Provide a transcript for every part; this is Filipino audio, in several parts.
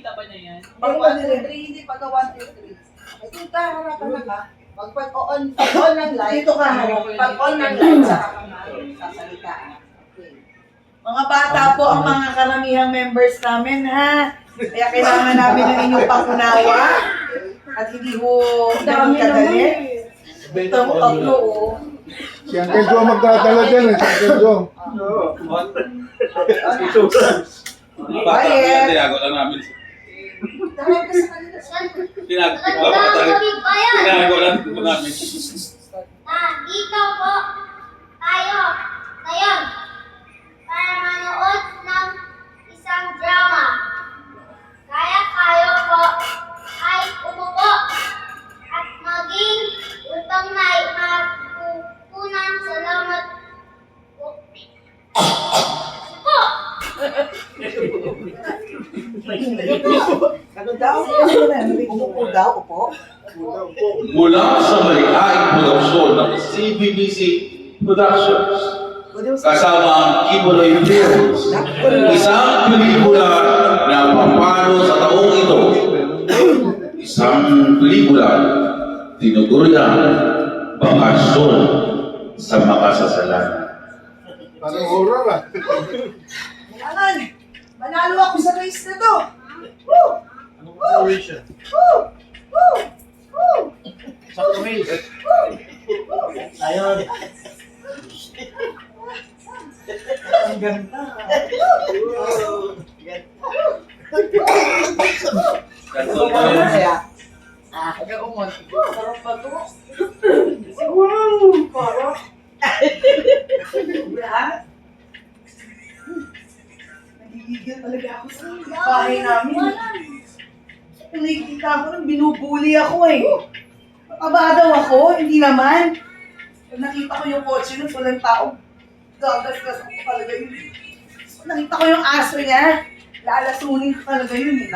Nakita ba niya yan? Pag 1, 2, 3, hindi pagka 1, 2, 3. Ito ka, harapan na ka. Pag on ng light. Dito ka, pag on ng light, saka ka sasalita. Okay. Mga bata po ang mga karamihang members namin, ha? Kaya kailangan namin ng inyong pangunawa. At hindi ho ganun kadali. Ito mo tatlo, oh. Si Uncle Joe magdadala dyan eh, si Uncle Joe. Bayet. Tinago lang namin. Tawag ka sa kanila. Tinago lang namin. Dito po tayo ngayon para manood ng isang drama. Kaya kayo po ay umupo at maging upang may matutunan. Salamat po. Po! Ano daw? Umupo daw, upo. Mula sa Malihaing Produksyon ng CBBC Productions, kasama ang Kibuloy Films, isang pelikula na papalo sa taong ito. Isang pelikula tinuturiang bakasyon sa makasasalanan. Parang horror ah. Kailangan, manalo ako sa race na to. Woo! Woo! Woo! Woo! Woo! Sa race. Ayun. Ang ganda.Ag-umon. Sarap pa to. Wow! Parang. Lahat. Nagigigil talaga ako sa bahay namin. Kung nakikita ako nang binubuli ako eh. Mataba daw ako, hindi naman. Pag nakita ko yung kotse nun, walang tao. Gagas-gas ako talaga yun. Pag nakita ko yung aso niya, lalasunin ko talaga yun eh.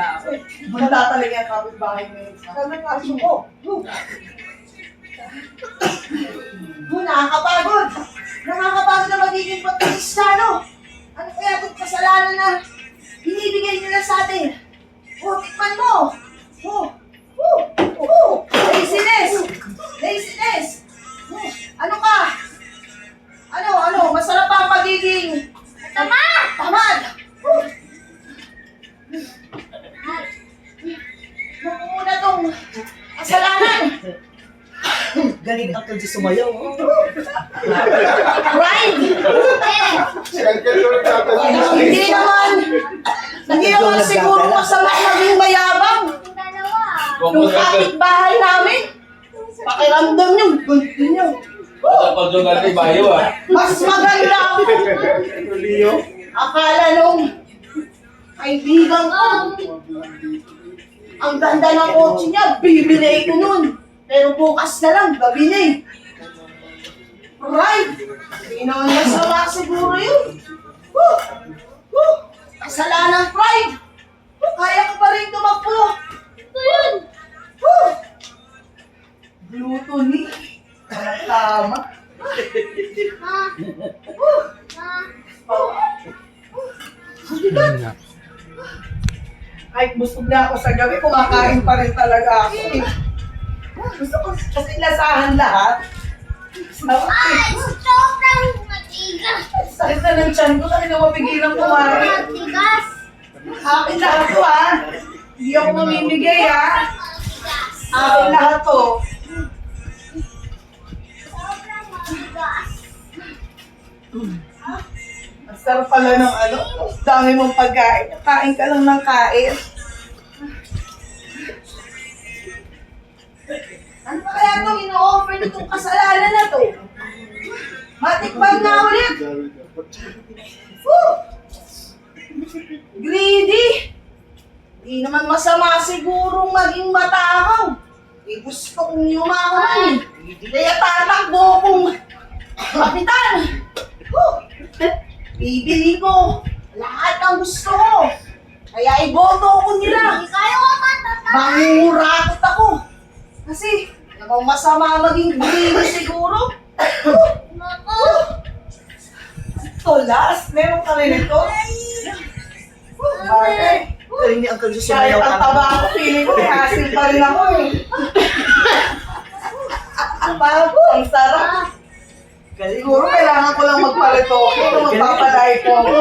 Bunda talaga yung kapitbahay ngayon. Kami ang aso ko. Woo! Woo, nakakapagod. Nakakapagod na magiging pagkakistano. Ano kaya itong kasalanan na binibigay nila sa atin? Oh, tikman mo! Oh! Oh! Oh! Laziness! Laziness! Oh, ano ka? Ano? Masarap pa ang pagiging Tama! tamad! Oh! Nakumuna tong kasalanan! Galing ang kagsi sumayaw. Pride! Si Uncle Joe nagdadala. Hindi naman siguro masama maging mayabang. Dalawa. Yung kapitbahay namin, pakiramdam nyo, gusto nyo. Sa pagdugal ni Bayo ah. Mas maganda ako. Leo. Akala nung kaibigan ko, ang ganda ng kotse niya, bibili ko nun. Pero bukas na lang, gabili. Right? Hindi naman masama siguro yun. Woo! Woo! Kasalanan pride. Kaya ko pa rin tumakbo. Ito yun. Woo! Gluttony. Tama. Ma. Woo! Ma. Kahit busog na ako sa gabi, kumakain pa rin talaga ako. Gusto ko kasi lasahan lahat. Sarap Ay, eh. sobrang matigas. Sakit na ng tiyan ko, kasi na mapigilang kumain. Matigas. Akin lahat to ha. Hindi ako mamimigay ha. Matigas. Akin lahat to. Sobrang matigas. Ang sarap pala ng ano. Dami mong pagkain. Kain ka lang ng kain. Ano pa kaya itong ino-offer nitong kasalanan na to? Matikman na ulit! Woo! Greedy! Di naman masama sigurong maging matakaw. Gusto kong yumaman eh. Kaya tatakbo kong kapitan. Woo! Bibili ko lahat ng gusto ko. Kaya iboto ko nila. Kaya ko matatapos. Mangurakot ako. Kasi, namang masama maging greedy siguro. Mako. Ito, last. Meron ka rin ito. Okay. galing ni Uncle Jose Kahit sumayaw ang taba ako, feeling ko, hassle pa rin ako eh. Bago, ang sarap. Siguro kailangan ko lang magparetoke kung magpapalay po ako.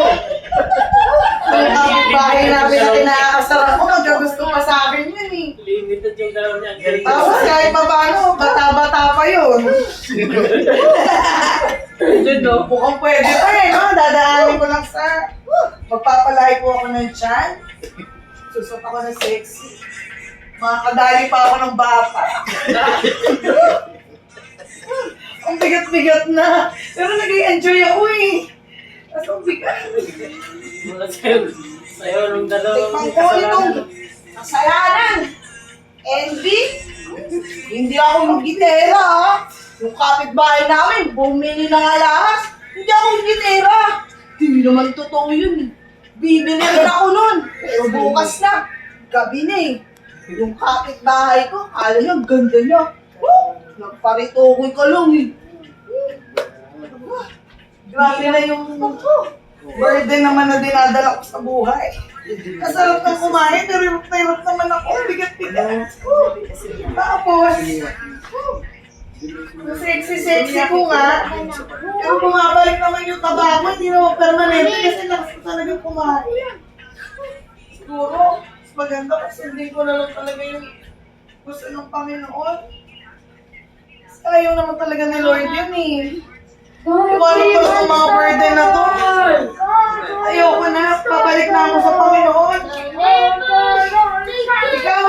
Ang kapitbahay namin na kinakasarap ko, magkagusto pa sa akin yun eh. Limited yung galaw niya. Galing Tapos kahit pa paano, bata-bata pa yun. Yun, no? Mukhang pwede pa eh, no? Dadaanin ko lang sa... Magpapalay po ako ng tiyan. Susot ako ng sexy. Makakadali pa ako ng bata. Ang bigat-bigat na. Pero nag-i-enjoy ako eh. Tapos ang bigat. Mga sayo nung dalawang Tikman ko itong kasalanan. Envy. Hindi ako yung gitera, ha? Yung kapitbahay namin, bumili ng alahas. Hindi ako yung gitera. Hindi naman totoo yun, eh. Bibili rin ako nun. Pero bukas na. Gabi na, eh. Yung kapitbahay ko, kala niya, ang ganda niya. Nagparitokoy ka lang, eh. Grabe na yung burden naman na dinadala ko sa buhay. Kasarap ng kumain, pero hirap naman ako. Bigat-bigat. Tapos, sexy-sexy ko nga. Pero bumabalik naman yung taba ko, hindi naman permanente kasi lakas ko talaga kumain. Siguro, mas maganda kasi hindi ko na lang talaga yung gusto ng Panginoon. Kasi ayaw naman talaga ni Lord yun eh. Iwanan ko lang ang mga burden na to. Ayoko na, babalik na ako sa Panginoon. Ikaw,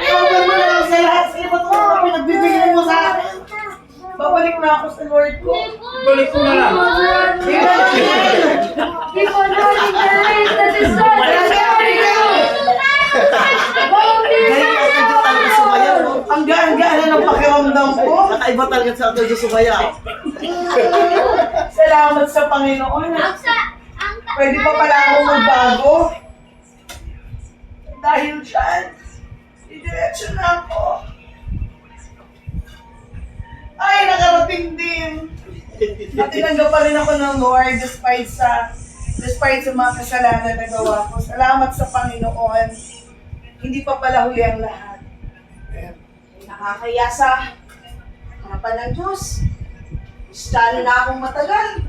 iwanan mo na lang sa lahat. Sa iba ito mga pinagbibigyan mo sa akin. Babalik na ako sa Lord ko. Balik ko na lang. Galing ni Uncle Jose talaga sumayaw, no? Ang gaan-gaan ng pakiramdam ko. Nakaiba talaga sa Uncle Jose sumayaw. Salamat sa Panginoon. Pwede pa pala ako magbago. Dahil dyan, didiretso na ako. Ay, nakarating din. At tinanggap pa rin ako ng Lord despite sa mga kasalanan na gawa ko. Salamat sa Panginoon. Hindi pa pala huli ang lahat. Nakakaya sa harapan ng Diyos. Kristiyano na akong matagal.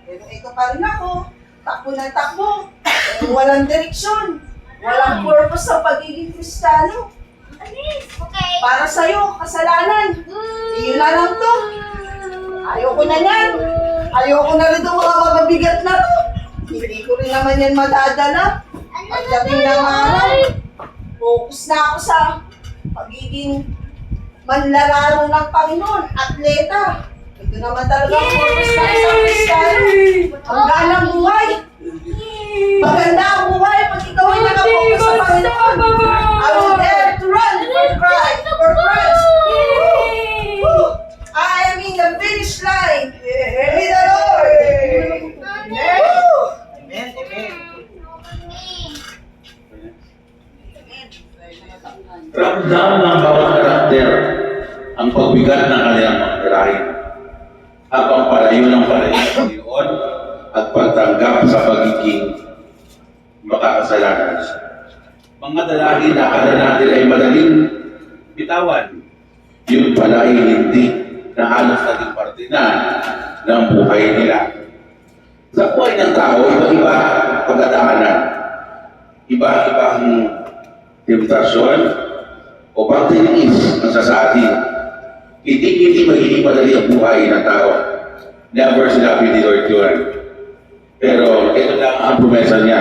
Pero ito pa rin ako. Takbo ng takbo. Pero walang direksyon. Walang purpose sa pagiging Kristiyano. Okay. Para sa'yo, kasalanan. Iyo na lang to. Ayoko na yan. Ayoko na rin itong mga mababigat na to. Hindi ko rin naman yan madadala. Pagdating ng araw, focus na ako sa pagiging manlalaro ng Panginoon, atleta. Ito naman talaga ang purpose na isang Kristiyano. Ang ganang buhay. Maganda ang buhay pag ikaw ay nakapokus sa Panginoon. I will dare to run for Christ. Woo! I am in the finish line. With the Lord. Woo! Amen, amen. Ramdam ng bawat karakter ang pagbigat ng kanilang mga tirahin habang palayo ng Panginoon at pagtanggap sa pagiging makakasalanan. Mga dalangin na akala natin ay madaling bitawan. Yun pala ay hindi na halos naging parte na ng buhay nila. Sa buhay ng tao, iba-iba ang pagdadaanan. Iba-ibang temptasyon o pagtitiis ang sasabi. Hindi magiging madali ang buhay ng tao. Never sinabi ni Lord yun. Pero ito lang ang promesa niya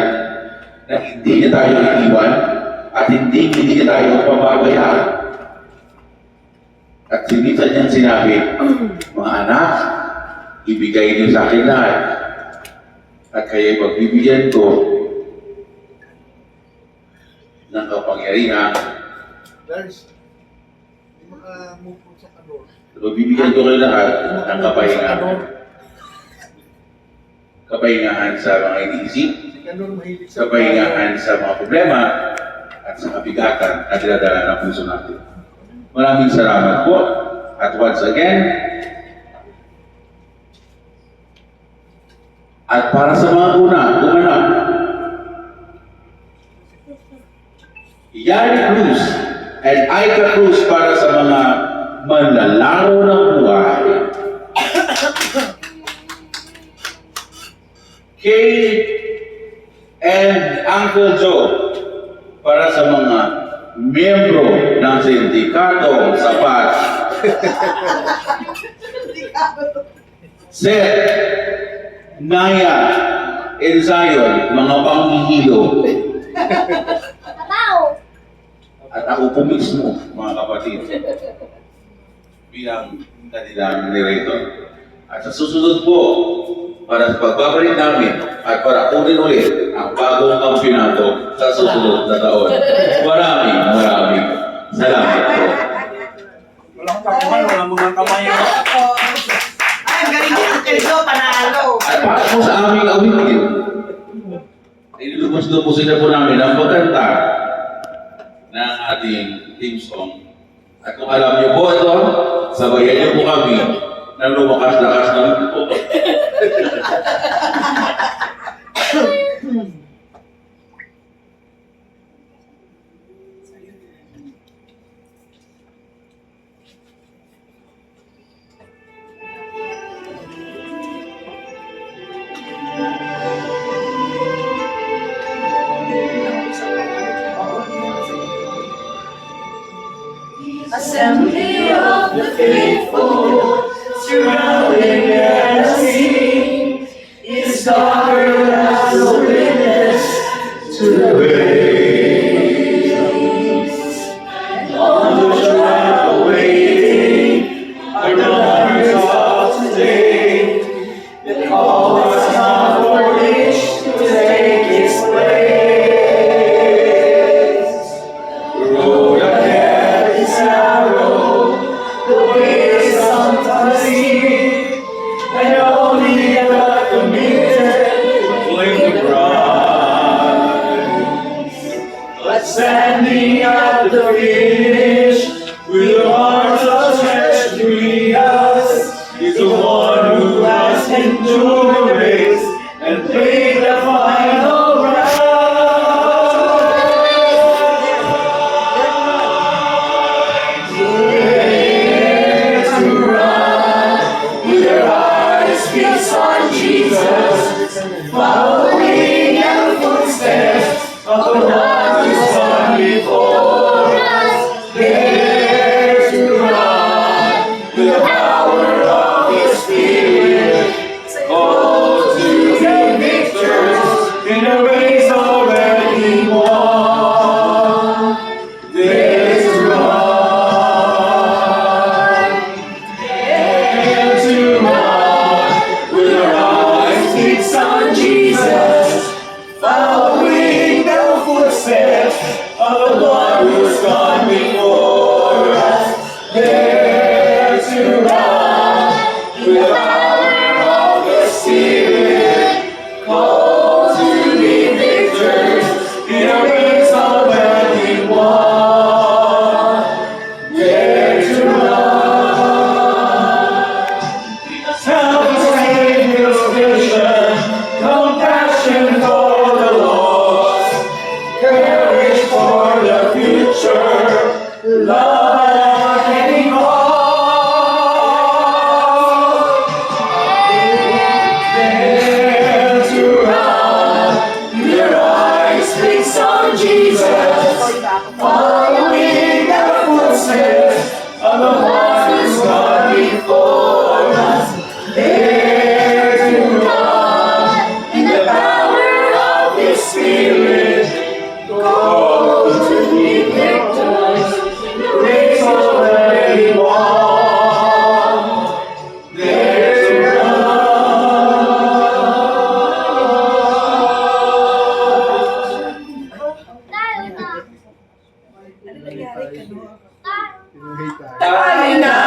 na hindi niya tayo iiwan at hindi niya tayo pababayaan. At sinisan niyang sinabi, mga anak, ibigay niyo sa akin lahat. At kaya pagbibigyan ko ng kapangyarihan. Guys, hindi maka-move po sa kanor. Pagbibigyan ko kayo lahat ng kapahingahan. Kapahingahan sa mga iniisip, Si kanor mahilig sa kapahingahan sa mga problema, at sa kabigatan na dinadala ng puso natin. Maraming salamat po. At once again, at para sa mga unang, Yari Cruz and Aika Cruz para sa mga manlalaro ng buhay. Kay and Uncle Joe para sa mga miyembro ng sindikato sapat. Seth, Naya, and Zion, mga panghihilo. Tataw. At ako po mismo, mga kapatid, bilang kanilang narrator. At sa susunod po, para sa pagbabalik namin at para kunin ulit ang bagong kampyonato sa susunod na taon. Maraming salamat po. Walang kakuhan, walang mga kamay. Ay, ang galing niya. Ang galing ko, panalo. At para po sa aming awitin, inilubos na po sila po namin ang pagkanta ng ating team song. At kung alam niyo po ito, sabayan niyo po kami ng lumakas-lakas ng po. Assembly of the faithful, surrounding and unseen, is gathered as a witness to the grace. And on the track awaiting our numbers of today, the call is not for each to take its place. The road ahead is narrow, the way is sometimes steep, and only the committed claim the prize. But standing at the finish, with arms outstretched to meet us, is the one who has endured the race and paid the final price. With your eyes fixed on Jesus, following in the footsteps of the one who's gone before us. Dare to run with the power of His Spirit. Called to be victors in a race already won. Dare to run. Dare to run with our eyes fixed on Jesus, following the footsteps of the one who's gone before us. Dare to run with the power of the Spirit, called to be victors in a race already won. Dare to run. Self-Savior's vision, compassion for the lost, courage for the future, love at any cost. Dare to run, with your eyes fixed on Jesus, following the footsteps of the one who's gone before us. Dare to run in the power of His Spirit, called to be victors in the race already won. Dare to run. Tayo na. Tayo. Tayo na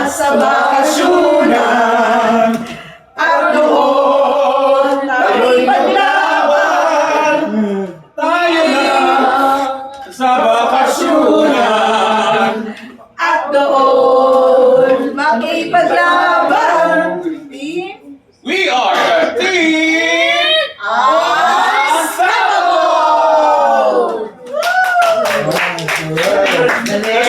sa bakasyonan at doon tayo'y maglaban. Tayo na sa bakasyonan at doon makipaglaban. We are the team! Unstoppable! Dali.